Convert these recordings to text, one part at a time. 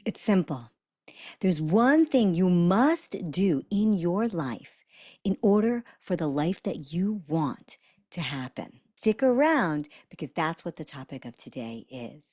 It's simple. There's one thing you must do in your life in order for the life that you want to happen. Stick around because that's what the topic of today is.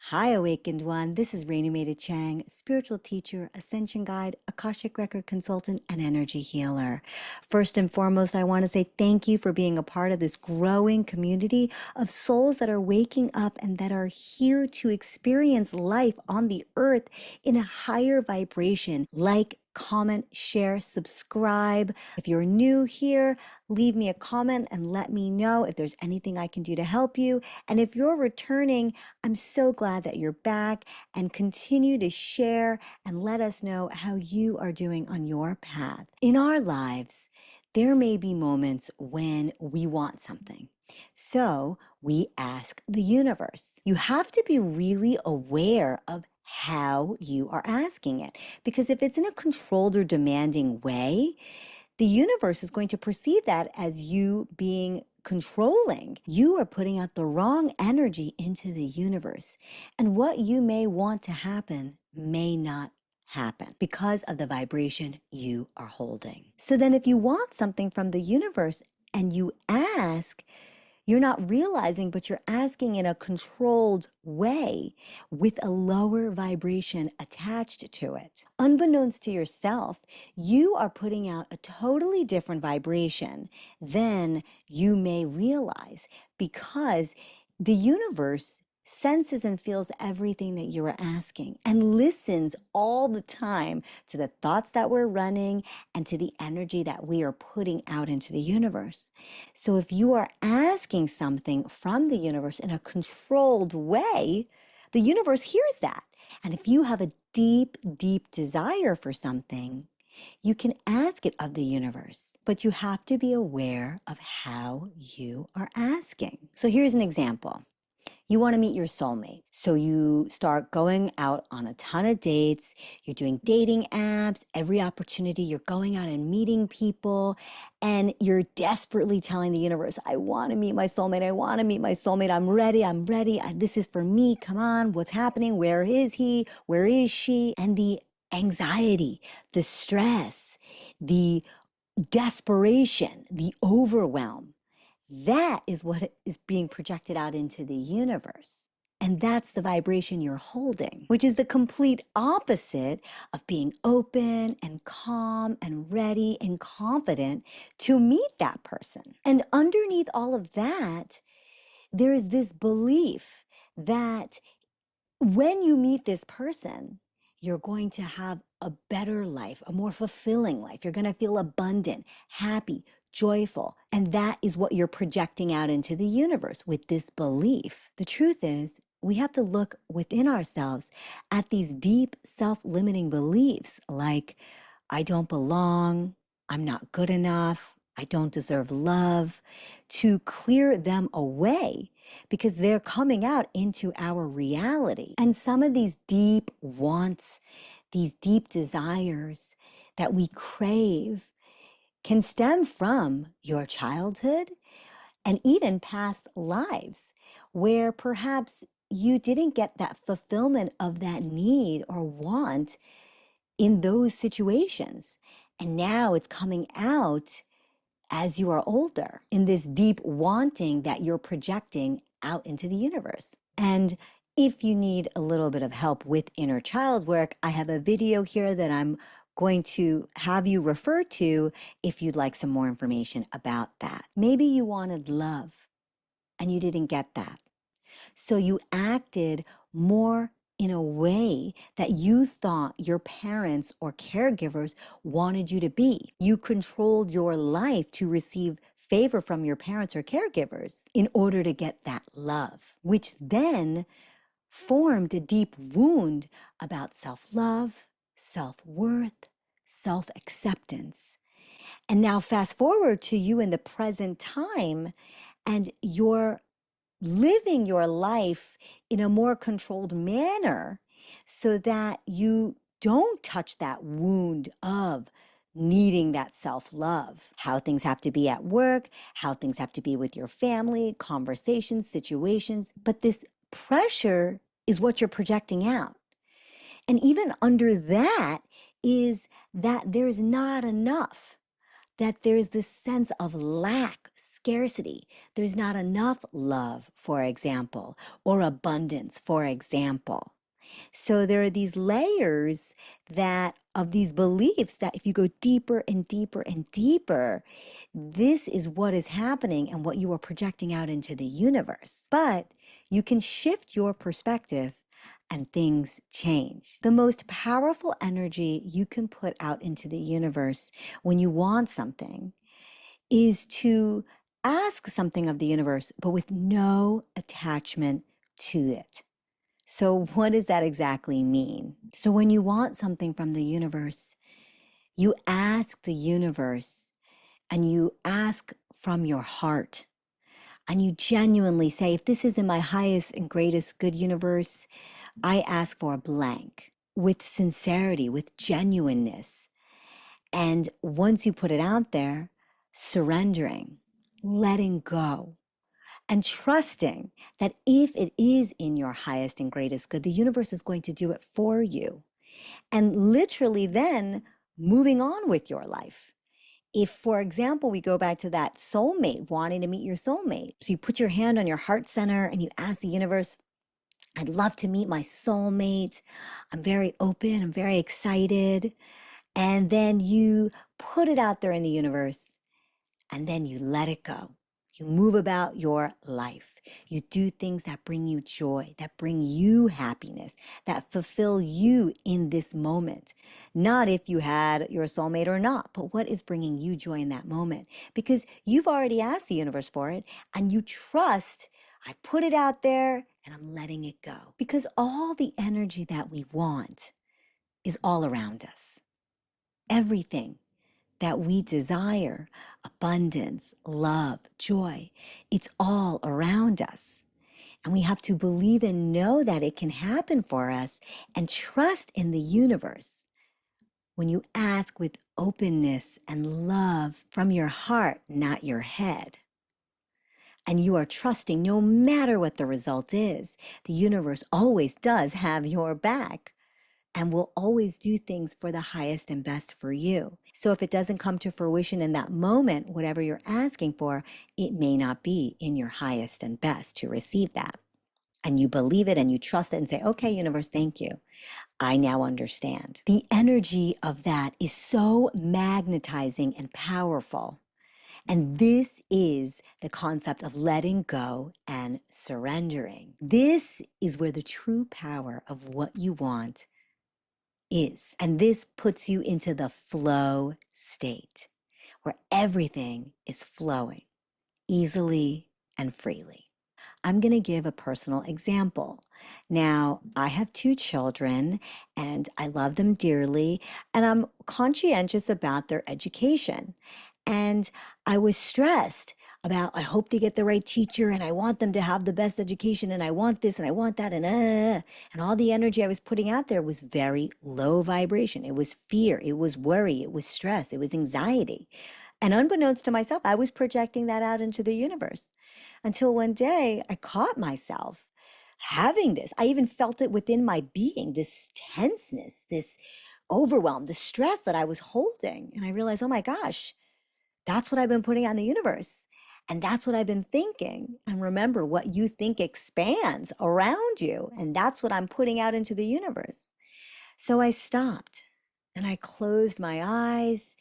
Hi, Awakened One. This is Rainy Maida Chang, spiritual teacher, ascension guide, Akashic record consultant, and energy healer. First and foremost, I want to say thank you for being a part of this growing community of souls that are waking up and that are here to experience life on the earth in a higher vibration. Like, comment, share, subscribe. If you're new here, leave me a comment and let me know if there's anything I can do to help you. And if you're returning, I'm so glad that you're back, and continue to share and let us know how you are doing on your path. In our lives, there may be moments when we want something. So we ask the universe. You have to be really aware of how you are asking it. Because if it's in a controlled or demanding way, the universe is going to perceive that as you being controlling. You are putting out the wrong energy into the universe. And what you may want to happen may not happen because of the vibration you are holding. So then if you want something from the universe and you ask, you're not realizing, but you're asking in a controlled way with a lower vibration attached to it. Unbeknownst to yourself, you are putting out a totally different vibration than you may realize, because the universe senses and feels everything that you are asking and listens all the time to the thoughts that we're running and to the energy that we are putting out into the universe. So if you are asking something from the universe in a controlled way, the universe hears that. And if you have a deep, deep desire for something, you can ask it of the universe, but you have to be aware of how you are asking. So here's an example. You want to meet your soulmate. So you start going out on a ton of dates. You're doing dating apps. Every opportunity, you're going out and meeting people. And you're desperately telling the universe, I want to meet my soulmate. I want to meet my soulmate. I'm ready. I'm ready. This is for me. Come on. What's happening? Where is he? Where is she? And the anxiety, the stress, the desperation, the overwhelm, that is what is being projected out into the universe. And that's the vibration you're holding, which is the complete opposite of being open and calm and ready and confident to meet that person. And underneath all of that, there is this belief that when you meet this person, you're going to have a better life, a more fulfilling life. You're going to feel abundant, happy, joyful. And that is what you're projecting out into the universe with this belief. The truth is, we have to look within ourselves at these deep self-limiting beliefs like, I don't belong, I'm not good enough, I don't deserve love, to clear them away, because they're coming out into our reality. And some of these deep wants, these deep desires that we crave can stem from your childhood and even past lives, where perhaps you didn't get that fulfillment of that need or want in those situations. And now it's coming out as you are older in this deep wanting that you're projecting out into the universe. And if you need a little bit of help with inner child work, I have a video here that I'm going to have you refer to if you'd like some more information about that. Maybe you wanted love and you didn't get that. So you acted more in a way that you thought your parents or caregivers wanted you to be. You controlled your life to receive favor from your parents or caregivers in order to get that love, which then formed a deep wound about self-love, self-worth, self-acceptance. And now fast forward to you in the present time, and you're living your life in a more controlled manner so that you don't touch that wound of needing that self-love, how things have to be at work, how things have to be with your family, conversations, situations. But this pressure is what you're projecting out. And even under that is that there's not enough, that there's this sense of lack, scarcity. There's not enough love, for example, or abundance, for example. So there are these layers that of these beliefs that if you go deeper and deeper and deeper, this is what is happening and what you are projecting out into the universe. But you can shift your perspective and things change. The most powerful energy you can put out into the universe when you want something is to ask something of the universe, but with no attachment to it. So, what does that exactly mean? So, when you want something from the universe, you ask the universe and you ask from your heart. And you genuinely say, if this is in my highest and greatest good universe, I ask for a blank with sincerity, with genuineness. And once you put it out there, surrendering, letting go, and trusting that if it is in your highest and greatest good, the universe is going to do it for you. And literally then moving on with your life. If, for example, we go back to that soulmate, wanting to meet your soulmate. So you put your hand on your heart center and you ask the universe, I'd love to meet my soulmate. I'm very open, I'm very excited. And then you put it out there in the universe and then you let it go. You move about your life. You do things that bring you joy, that bring you happiness, that fulfill you in this moment. Not if you had your soulmate or not, but what is bringing you joy in that moment? Because you've already asked the universe for it and you trust, I put it out there and I'm letting it go. Because all the energy that we want is all around us. Everything that we desire, abundance, love, joy, it's all around us. And we have to believe and know that it can happen for us and trust in the universe. When you ask with openness and love from your heart, not your head, and you are trusting no matter what the result is, the universe always does have your back and will always do things for the highest and best for you. So if it doesn't come to fruition in that moment, whatever you're asking for, it may not be in your highest and best to receive that. And you believe it and you trust it and say, okay, universe, thank you. I now understand. The energy of that is so magnetizing and powerful. And this is the concept of letting go and surrendering. This is where the true power of what you want is. And this puts you into the flow state where everything is flowing easily and freely. I'm going to give a personal example. Now, I have two children and I love them dearly, and I'm conscientious about their education. And I was stressed about, I hope they get the right teacher and I want them to have the best education and I want this and I want that and all the energy I was putting out there was very low vibration. It was fear, it was worry, it was stress, it was anxiety. And unbeknownst to myself, I was projecting that out into the universe until one day I caught myself having this. I even felt it within my being, this tenseness, this overwhelm, the stress that I was holding. And I realized, oh my gosh, that's what I've been putting out in the universe. And that's what I've been thinking. And remember, what you think expands around you. And that's what I'm putting out into the universe. So I stopped and I closed my eyes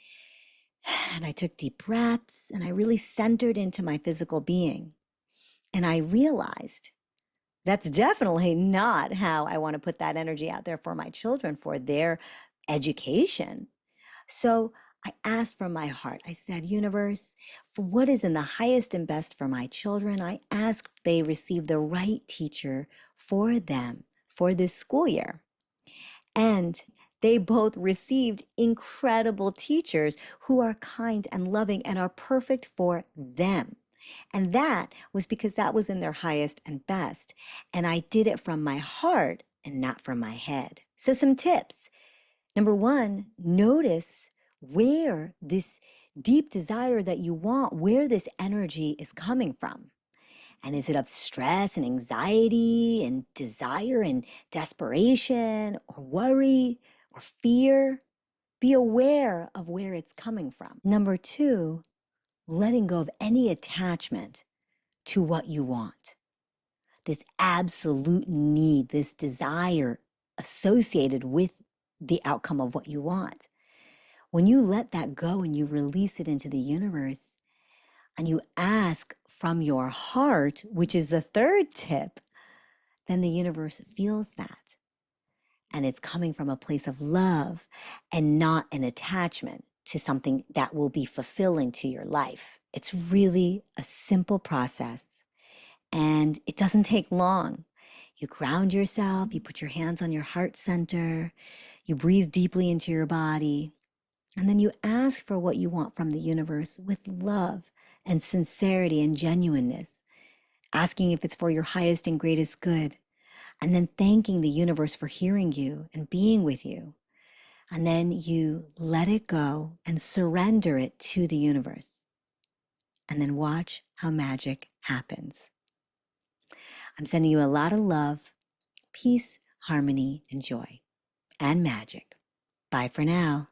and I took deep breaths and I really centered into my physical being. And I realized that's definitely not how I want to put that energy out there for my children, for their education. So I asked from my heart, I said, universe, for what is in the highest and best for my children, I ask if they receive the right teacher for them for this school year. And they both received incredible teachers who are kind and loving and are perfect for them. And that was because that was in their highest and best. And I did it from my heart and not from my head. So some tips. Number one, notice where this deep desire that you want, where this energy is coming from. And is it of stress and anxiety and desire and desperation or worry or fear? Be aware of where it's coming from. Number two, letting go of any attachment to what you want. This absolute need, this desire associated with the outcome of what you want. When you let that go and you release it into the universe and you ask from your heart, which is the third tip, then the universe feels that. And it's coming from a place of love and not an attachment to something that will be fulfilling to your life. It's really a simple process and it doesn't take long. You ground yourself, you put your hands on your heart center, you breathe deeply into your body, and then you ask for what you want from the universe with love and sincerity and genuineness, asking if it's for your highest and greatest good, and then thanking the universe for hearing you and being with you. And then you let it go and surrender it to the universe. And then watch how magic happens. I'm sending you a lot of love, peace, harmony, and joy, and magic. Bye for now.